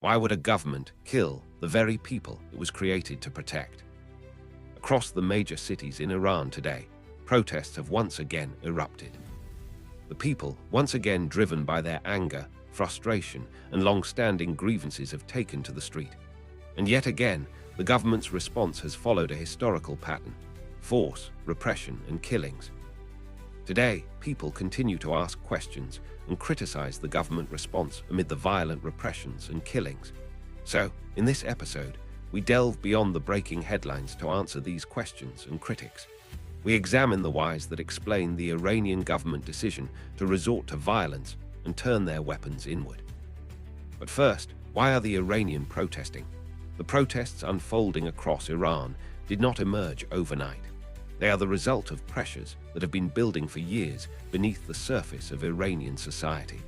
Why would a government kill the very people it was created to protect? Across the major cities in Iran today, protests have once again erupted. The people, once again driven by their anger, frustration, and long-standing grievances, have taken to the street. And yet again, the government's response has followed a historical pattern: force, repression, and killings. Today, people continue to ask questions and criticize the government response amid the violent repressions and killings. So, in this episode, we delve beyond the breaking headlines to answer these questions and critics. We examine the whys that explain the Iranian government decision to resort to violence and turn their weapons inward. But first, why are the Iranians protesting? The protests unfolding across Iran did not emerge overnight. They are the result of pressures that have been building for years beneath the surface of Iranian society.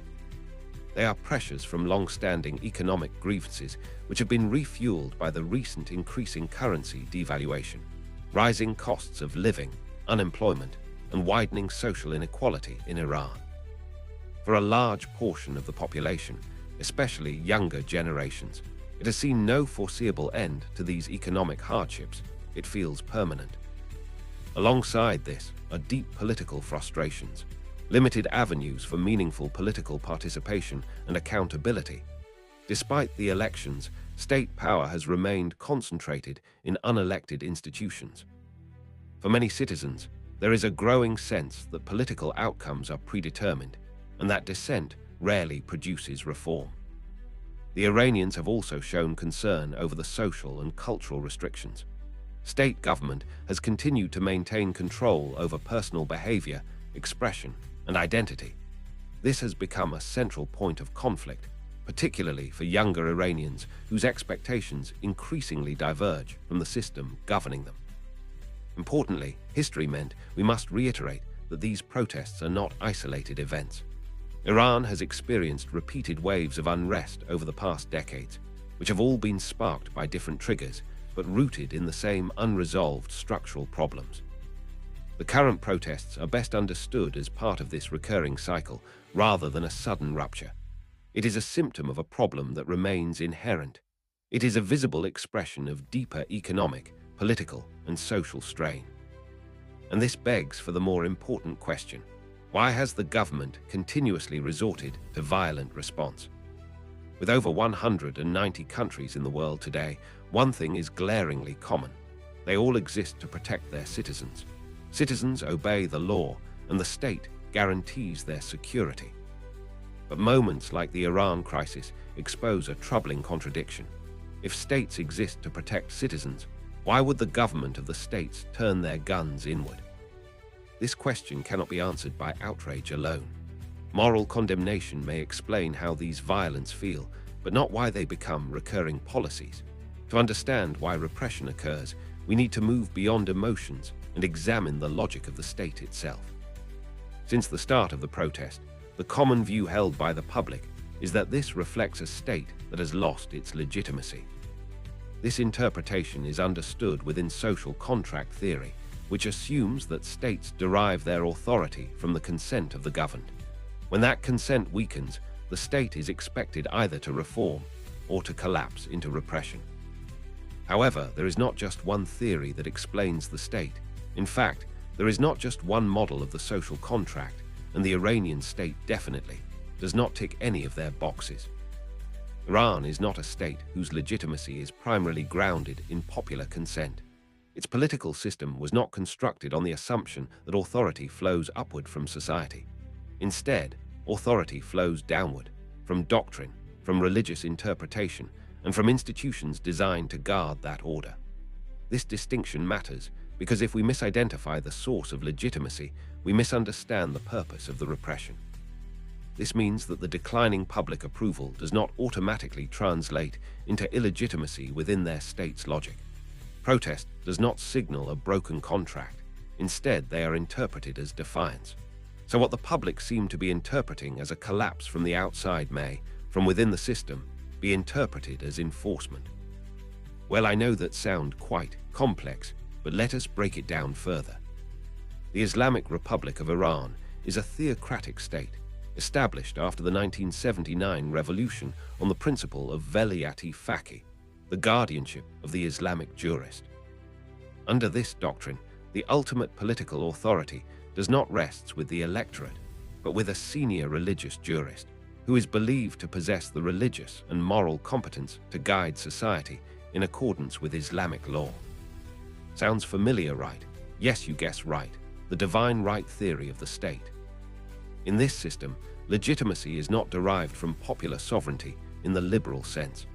They are pressures from long-standing economic grievances which have been refueled by the recent increasing currency devaluation, rising costs of living, unemployment, and widening social inequality in Iran. For a large portion of the population, especially younger generations, it has seen no foreseeable end to these economic hardships. It feels permanent. Alongside this are deep political frustrations, limited avenues for meaningful political participation and accountability. Despite the elections, state power has remained concentrated in unelected institutions. For many citizens, there is a growing sense that political outcomes are predetermined and that dissent rarely produces reform. The Iranians have also shown concern over the social and cultural restrictions. State government has continued to maintain control over personal behavior, expression, and identity. This has become a central point of conflict, particularly for younger Iranians whose expectations increasingly diverge from the system governing them. Importantly, history meant we must reiterate that these protests are not isolated events. Iran has experienced repeated waves of unrest over the past decades, which have all been sparked by different triggers, but rooted in the same unresolved structural problems. The current protests are best understood as part of this recurring cycle, rather than a sudden rupture. It is a symptom of a problem that remains inherent. It is a visible expression of deeper economic, political, and social strain. And this begs for the more important question: why has the government continuously resorted to violent response? With over 190 countries in the world today, one thing is glaringly common. They all exist to protect their citizens. Citizens obey the law, and the state guarantees their security. But moments like the Iran crisis expose a troubling contradiction. If states exist to protect citizens, why would the government of the states turn their guns inward? This question cannot be answered by outrage alone. Moral condemnation may explain how these violence feel, but not why they become recurring policies. To understand why repression occurs, we need to move beyond emotions and examine the logic of the state itself. Since the start of the protest, the common view held by the public is that this reflects a state that has lost its legitimacy. This interpretation is understood within social contract theory, which assumes that states derive their authority from the consent of the governed. When that consent weakens, the state is expected either to reform or to collapse into repression. However, there is not just one theory that explains the state. In fact, there is not just one model of the social contract, and the Iranian state definitely does not tick any of their boxes. Iran is not a state whose legitimacy is primarily grounded in popular consent. Its political system was not constructed on the assumption that authority flows upward from society. Instead, authority flows downward, from doctrine, from religious interpretation, and from institutions designed to guard that order. This distinction matters because if we misidentify the source of legitimacy, we misunderstand the purpose of the repression. This means that the declining public approval does not automatically translate into illegitimacy within their state's logic. Protest does not signal a broken contract. Instead, they are interpreted as defiance. So what the public seem to be interpreting as a collapse from the outside may, from within the system, be interpreted as enforcement. Well, I know that sounds quite complex, but let us break it down further. The Islamic Republic of Iran is a theocratic state. established after the 1979 revolution on the principle of Velayat-e Faqih, the guardianship of the Islamic Jurist. Under this doctrine, the ultimate political authority does not rest with the electorate, but with a senior religious jurist, who is believed to possess the religious and moral competence to guide society in accordance with Islamic law. Sounds familiar, right? Yes, you guess right. The divine right theory of the state. In this system, legitimacy is not derived from popular sovereignty in the liberal sense.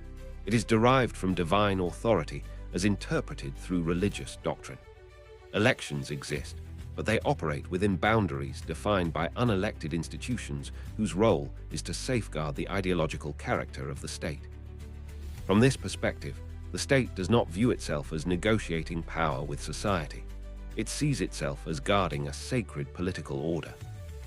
It is derived from divine authority as interpreted through religious doctrine. Elections exist, but they operate within boundaries defined by unelected institutions whose role is to safeguard the ideological character of the state. From this perspective, the state does not view itself as negotiating power with society. It sees itself as guarding a sacred political order.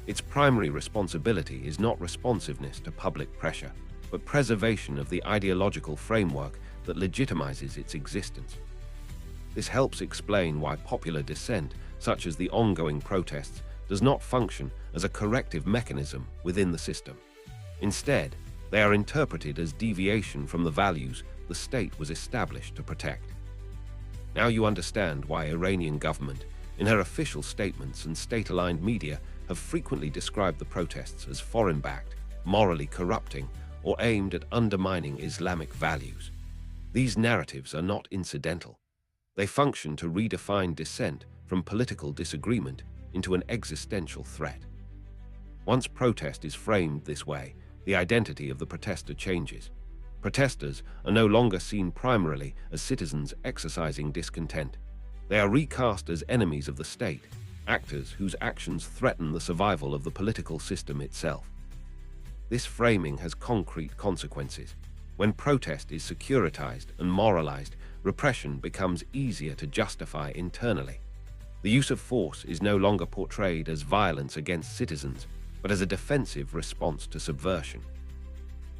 Its primary responsibility is not responsiveness to public pressure, but preservation of the ideological framework that legitimizes its existence. This helps explain why popular dissent, such as the ongoing protests, does not function as a corrective mechanism within the system. Instead, they are interpreted as deviation from the values the state was established to protect. Now you understand why Iranian government, in her official statements and state-aligned media, have frequently described the protests as foreign-backed, morally corrupting, or aimed at undermining Islamic values. These narratives are not incidental. They function to redefine dissent from political disagreement into an existential threat. Once protest is framed this way, the identity of the protester changes. Protesters are no longer seen primarily as citizens exercising discontent. They are recast as enemies of the state, actors whose actions threaten the survival of the political system itself. This framing has concrete consequences. When protest is securitized and moralized, repression becomes easier to justify internally. The use of force is no longer portrayed as violence against citizens, but as a defensive response to subversion.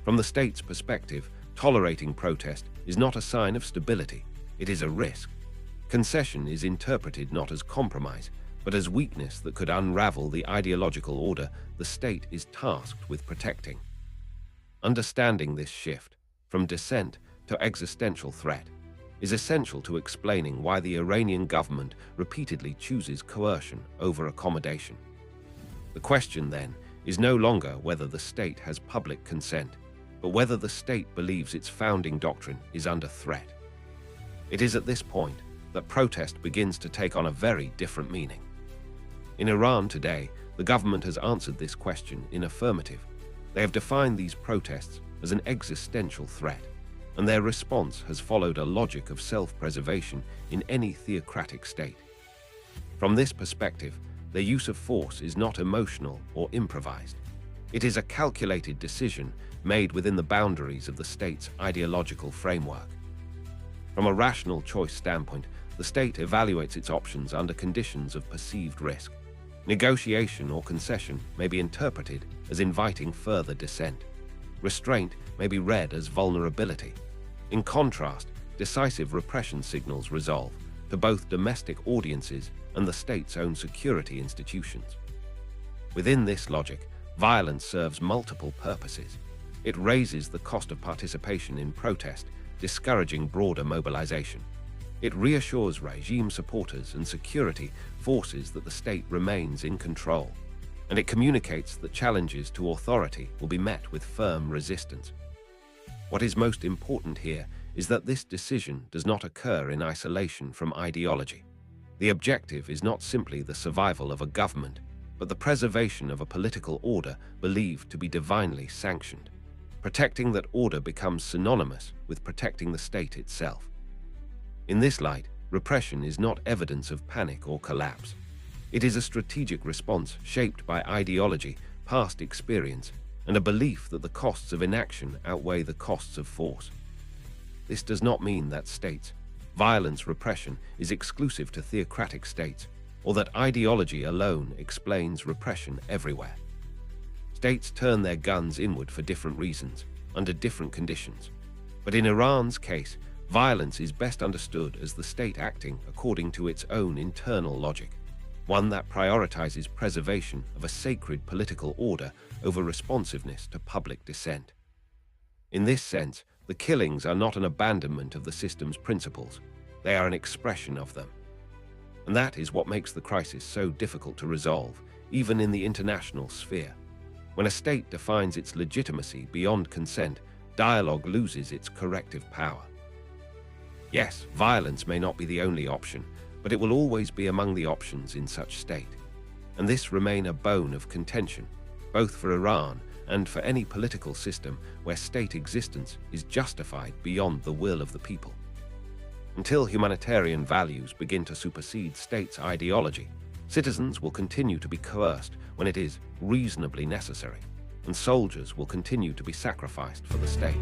From the state's perspective, tolerating protest is not a sign of stability, it is a risk. Concession is interpreted not as compromise, but as weakness that could unravel the ideological order the state is tasked with protecting. Understanding this shift, from dissent to existential threat, is essential to explaining why the Iranian government repeatedly chooses coercion over accommodation. The question, then, is no longer whether the state has public consent, but whether the state believes its founding doctrine is under threat. It is at this point that protest begins to take on a very different meaning. In Iran today, the government has answered this question in affirmative. They have defined these protests as an existential threat, and their response has followed a logic of self-preservation in any theocratic state. From this perspective, their use of force is not emotional or improvised. It is a calculated decision made within the boundaries of the state's ideological framework. From a rational choice standpoint, the state evaluates its options under conditions of perceived risk. Negotiation or concession may be interpreted as inviting further dissent. Restraint may be read as vulnerability. In contrast, decisive repression signals resolve to both domestic audiences and the state's own security institutions. Within this logic, violence serves multiple purposes. It raises the cost of participation in protest, discouraging broader mobilization. It reassures regime supporters and security forces that the state remains in control, and it communicates that challenges to authority will be met with firm resistance. What is most important here is that this decision does not occur in isolation from ideology. The objective is not simply the survival of a government, but the preservation of a political order believed to be divinely sanctioned. Protecting that order becomes synonymous with protecting the state itself. In this light, repression is not evidence of panic or collapse. It is a strategic response shaped by ideology, past experience, and a belief that the costs of inaction outweigh the costs of force. This does not mean that states' violence repression is exclusive to theocratic states, or that ideology alone explains repression everywhere. States turn their guns inward for different reasons, under different conditions. But in Iran's case, violence is best understood as the state acting according to its own internal logic. one that prioritizes preservation of a sacred political order over responsiveness to public dissent. In this sense, the killings are not an abandonment of the system's principles, they are an expression of them. And that is what makes the crisis so difficult to resolve, even in the international sphere. When a state defines its legitimacy beyond consent, dialogue loses its corrective power. Yes, violence may not be the only option, but it will always be among the options in such state. And this remain a bone of contention, both for Iran and for any political system where state existence is justified beyond the will of the people. Until humanitarian values begin to supersede states' ideology, citizens will continue to be coerced when it is reasonably necessary, and soldiers will continue to be sacrificed for the state.